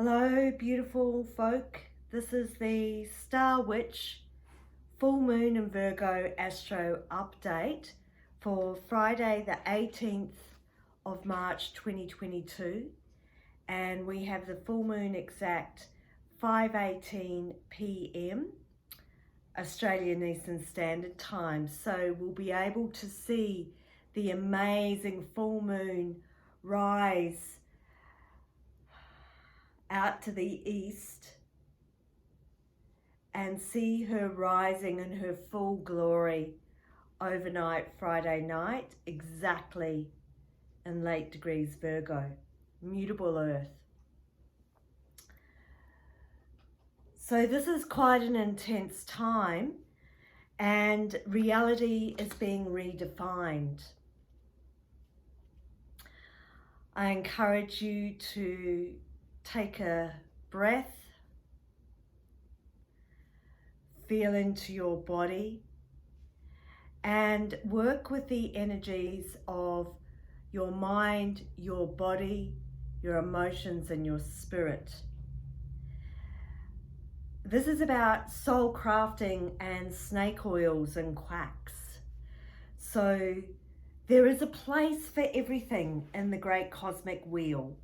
Hello, beautiful folk. This is the Star Witch Full Moon in Virgo Astro Update for Friday the 18th of March 2022. And we have the full moon exact 5:18 p.m. Australian Eastern Standard Time. So we'll be able to see the amazing full moon rise out to the east and see her rising in her full glory overnight Friday night, exactly in late degrees Virgo, mutable earth. So this is quite an intense time and reality is being redefined. I encourage you to take a breath, feel into your body, and work with the energies of your mind, your body, your emotions, and your spirit. This is about soul crafting and snake oils and quacks. So there is a place for everything in the great cosmic wheel.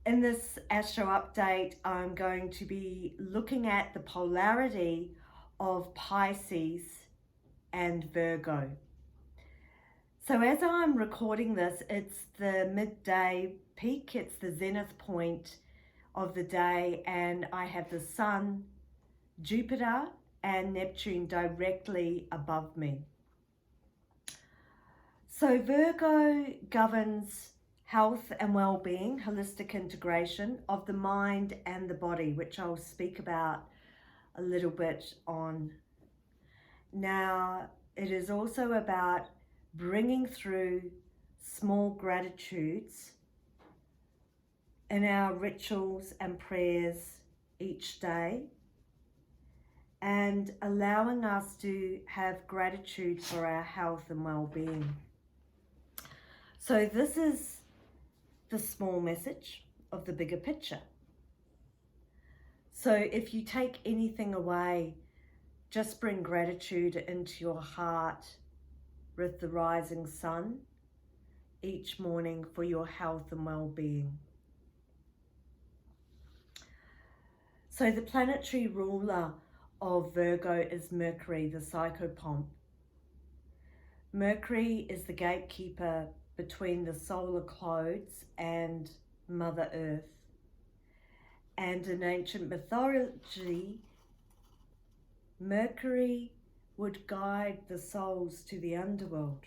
In this Astro Update, I'm going to be looking at the polarity of Pisces and Virgo. So as I'm recording this, it's the midday peak, it's the zenith point of the day, and I have the Sun, Jupiter, and Neptune directly above me. So Virgo governs health and well-being, holistic integration of the mind and the body, which I'll speak about a little bit on. Now, it is also about bringing through small gratitudes in our rituals and prayers each day and allowing us to have gratitude for our health and well-being. So this is the small message of the bigger picture. So if you take anything away, just bring gratitude into your heart with the rising sun each morning for your health and well-being. So the planetary ruler of Virgo is Mercury, the psychopomp. Mercury is the gatekeeper between the solar clouds and Mother Earth. And in ancient mythology, Mercury would guide the souls to the underworld.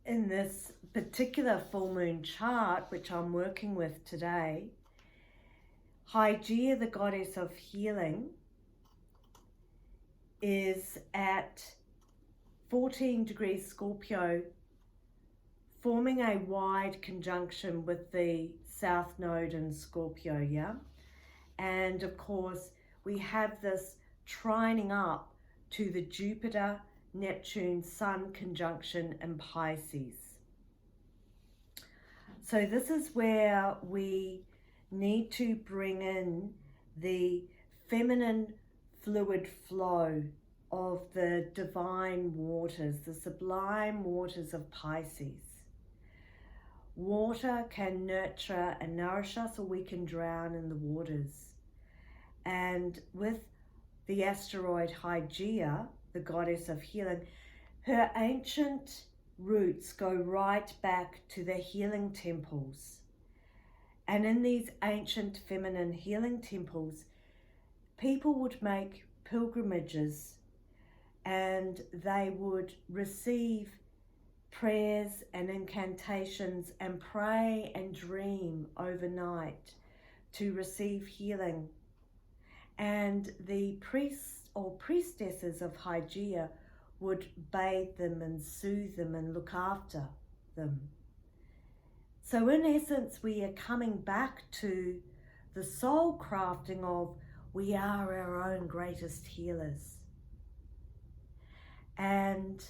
In this particular full moon chart, which I'm working with today, Hygieia, the goddess of healing, is at 14 degrees Scorpio, forming a wide conjunction with the South Node in Scorpio, yeah? And of course, we have this trining up to the Jupiter, Neptune, Sun conjunction in Pisces. So this is where we need to bring in the feminine fluid flow of the divine waters, the sublime waters of Pisces. Water can nurture and nourish us, or we can drown in the waters. And with the asteroid Hygieia, the goddess of healing, her ancient roots go right back to the healing temples. And in these ancient feminine healing temples, people would make pilgrimages and they would receive prayers and incantations and pray and dream overnight to receive healing. And the priests or priestesses of Hygieia would bathe them and soothe them and look after them. So in essence, we are coming back to the soul crafting of we are our own greatest healers. And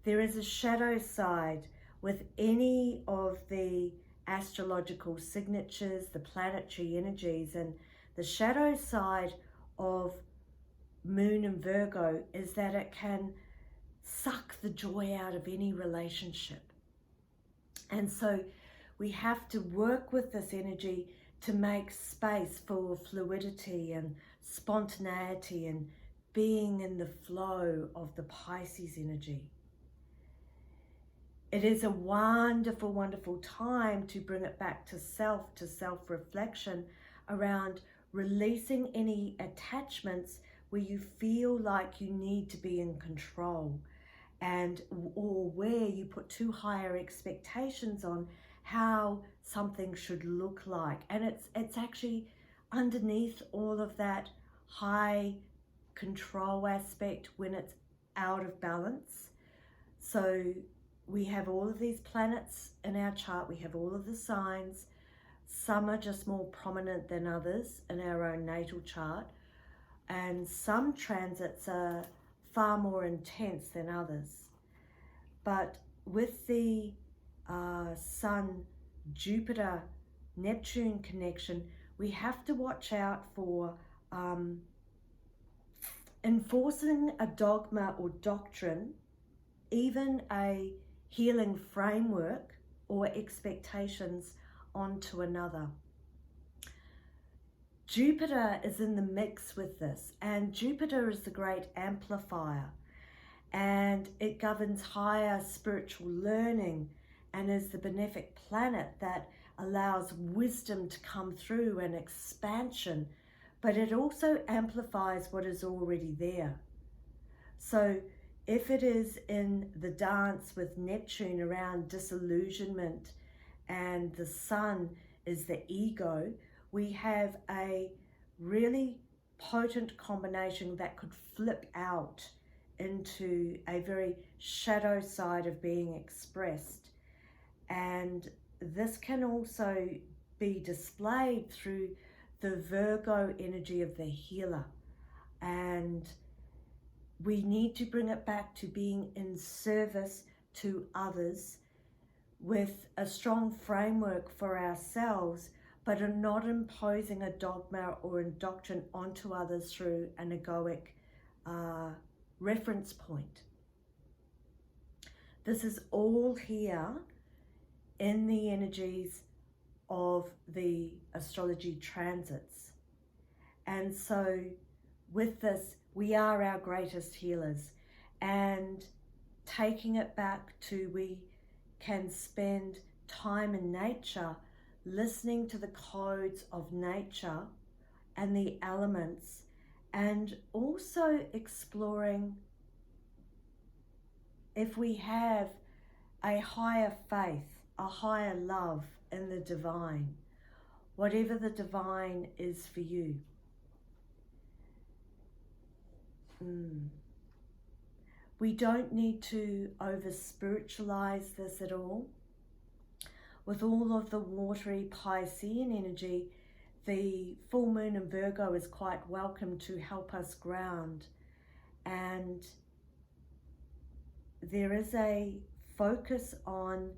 there is a shadow side with any of the astrological signatures, the planetary energies, and the shadow side of Moon and Virgo is that it can suck the joy out of any relationship. And so we have to work with this energy to make space for fluidity and spontaneity and being in the flow of the Pisces energy. It is a wonderful, wonderful time to bring it back to self-reflection around releasing any attachments where you feel like you need to be in control, and or where you put too higher expectations on how something should look like. And it's actually underneath all of that high control aspect when it's out of balance. So we have all of these planets in our chart, we have all of the signs. Some are just more prominent than others in our own natal chart, and some transits are far more intense than others. But with the Sun, Jupiter, Neptune connection, we have to watch out for enforcing a dogma or doctrine, even a healing framework or expectations onto another. Jupiter is in the mix with this, and Jupiter is the great amplifier, and it governs higher spiritual learning and is the benefic planet that allows wisdom to come through and expansion, but it also amplifies what is already there. So if it is in the dance with Neptune around disillusionment and the Sun is the ego, we have a really potent combination that could flip out into a very shadow side of being expressed. And this can also be displayed through the Virgo energy of the healer. And we need to bring it back to being in service to others with a strong framework for ourselves, but are not imposing a dogma or a doctrine onto others through an egoic reference point. This is all here in the energies of the astrology transits. And so with this, we are our greatest healers, and taking it back to we can spend time in nature, listening to the codes of nature and the elements, and also exploring if we have a higher faith, a higher love in the divine, whatever the divine is for you. We don't need to over-spiritualize this at all. With all of the watery Piscean energy, the full moon in Virgo is quite welcome to help us ground. And there is a focus on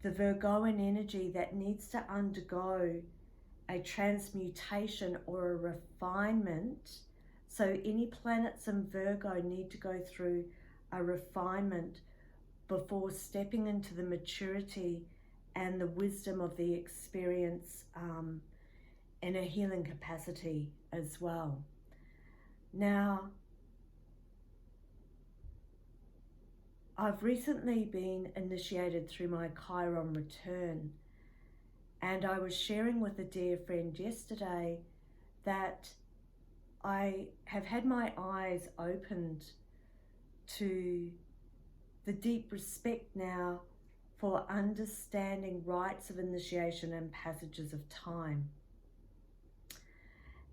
the Virgoan energy that needs to undergo a transmutation or a refinement. So any planets in Virgo need to go through a refinement before stepping into the maturity and the wisdom of the experience in a healing capacity as well. Now, I've recently been initiated through my Chiron return, and I was sharing with a dear friend yesterday that I have had my eyes opened to the deep respect now for understanding rites of initiation and passages of time.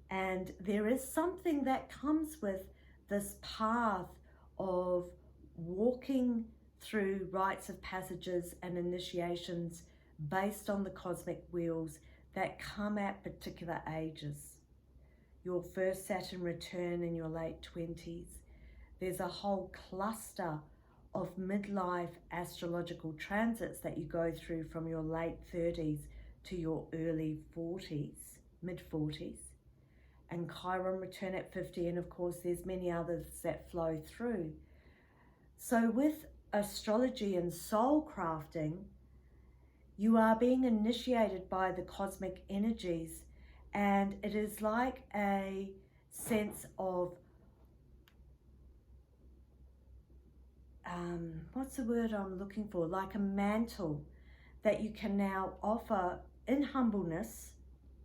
And there is something that comes with this path of walking through rites of passages and initiations based on the cosmic wheels that come at particular ages. Your first Saturn return in your late 20s. There's a whole cluster of midlife astrological transits that you go through from your late 30s to your early 40s, mid 40s, and Chiron return at 50, and of course there's many others that flow through. So with astrology and soul crafting, you are being initiated by the cosmic energies, and it is like a sense of what's the word I'm looking for? Like a mantle that you can now offer in humbleness,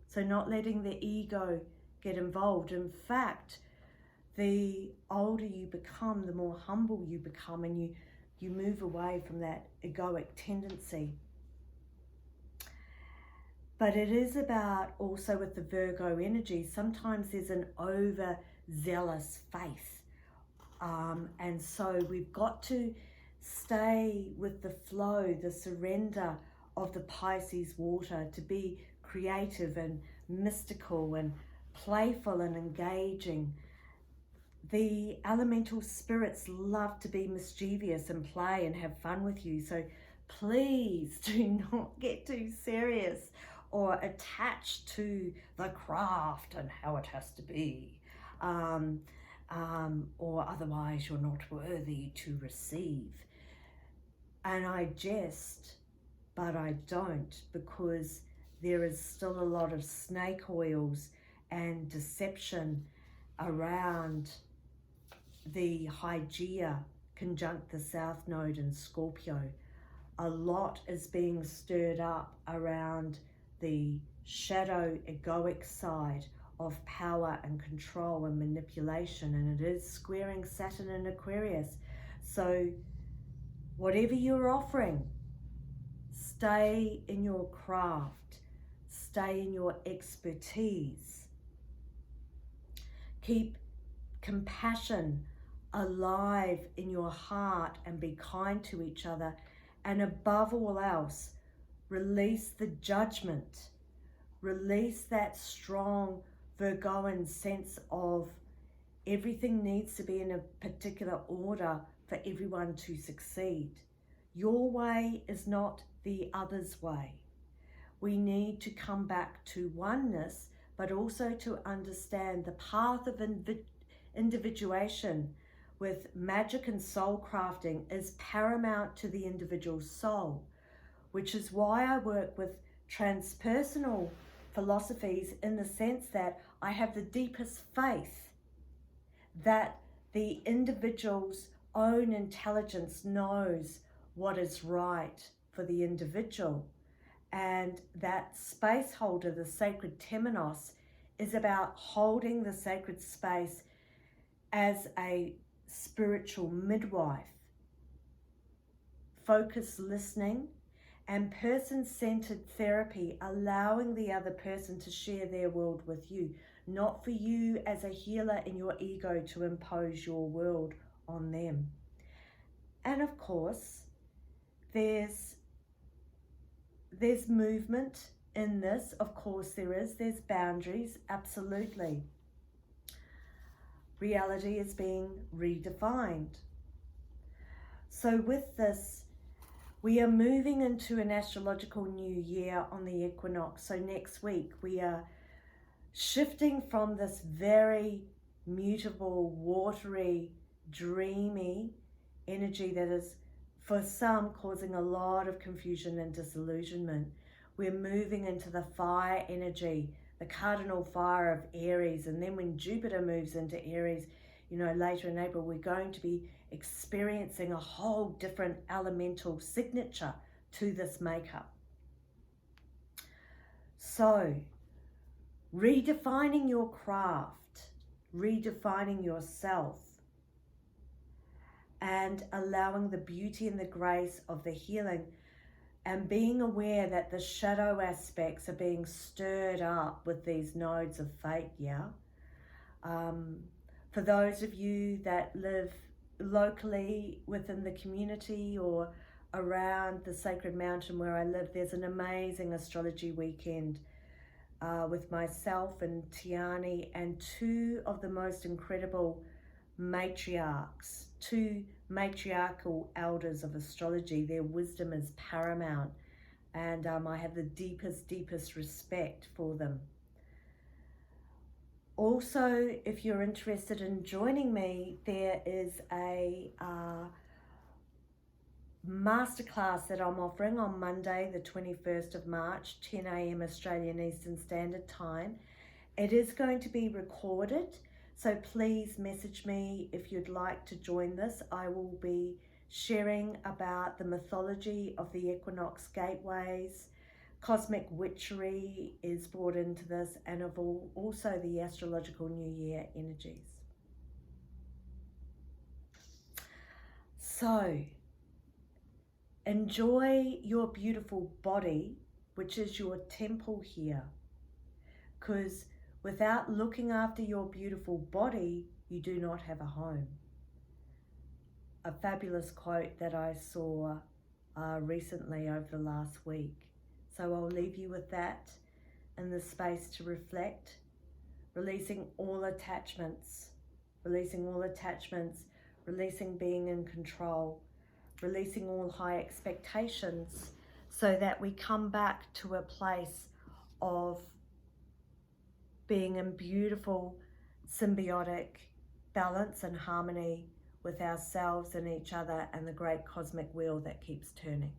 so not letting the ego get involved. In fact, the older you become, the more humble you become, and you move away from that egoic tendency. But it is about also with the Virgo energy, sometimes there's an over-zealous faith. And so we've got to stay with the flow, the surrender of the Pisces water, to be creative and mystical and playful and engaging. The elemental spirits love to be mischievous and play and have fun with you. So please do not get too serious or attached to the craft and how it has to be. Or otherwise you're not worthy to receive. And I jest, but I don't, because there is still a lot of snake oils and deception around the Hygieia conjunct the South Node in Scorpio. A lot is being stirred up around the shadow egoic side of power and control and manipulation, and it is squaring Saturn in Aquarius. So whatever you're offering, stay in your craft, stay in your expertise. Keep compassion alive in your heart and be kind to each other. And above all else, release the judgment. Release that strong Virgoan sense of everything needs to be in a particular order for everyone to succeed. Your way is not the other's way. We need to come back to oneness, but also to understand the path of individuation with magic and soul crafting is paramount to the individual soul, which is why I work with transpersonal philosophies, in the sense that I have the deepest faith that the individual's own intelligence knows what is right for the individual, and that space holder, the sacred temenos, is about holding the sacred space as a spiritual midwife, focused listening, and person-centered therapy, allowing the other person to share their world with you, not for you as a healer in your ego to impose your world on them. And of course, there's movement in this. Of course there's boundaries, absolutely. Reality is being redefined. So with this, we are moving into an astrological new year on the equinox. So next week we are shifting from this very mutable, watery, dreamy energy that is for some causing a lot of confusion and disillusionment. We're moving into the fire energy, the cardinal fire of Aries. And then when Jupiter moves into Aries, later in April, we're going to be experiencing a whole different elemental signature to this makeup. So, redefining your craft, redefining yourself, and allowing the beauty and the grace of the healing, and being aware that the shadow aspects are being stirred up with these nodes of fate, For those of you that live locally within the community or around the sacred mountain where I live, there's an amazing astrology weekend with myself and Tiani and two of the most incredible matriarchs, two matriarchal elders of astrology. Their wisdom is paramount, and I have the deepest respect for them. Also, if you're interested in joining me, there is a masterclass that I'm offering on Monday, the 21st of March, 10 a.m. Australian Eastern Standard Time. It is going to be recorded, so please message me if you'd like to join this. I will be sharing about the mythology of the equinox gateways. Cosmic witchery is brought into this, and of also the astrological New Year energies. So, enjoy your beautiful body, which is your temple here, because without looking after your beautiful body, you do not have a home. A fabulous quote that I saw recently over the last week. So I'll leave you with that in the space to reflect, releasing all attachments, releasing being in control, releasing all high expectations, so that we come back to a place of being in beautiful symbiotic balance and harmony with ourselves and each other and the great cosmic wheel that keeps turning.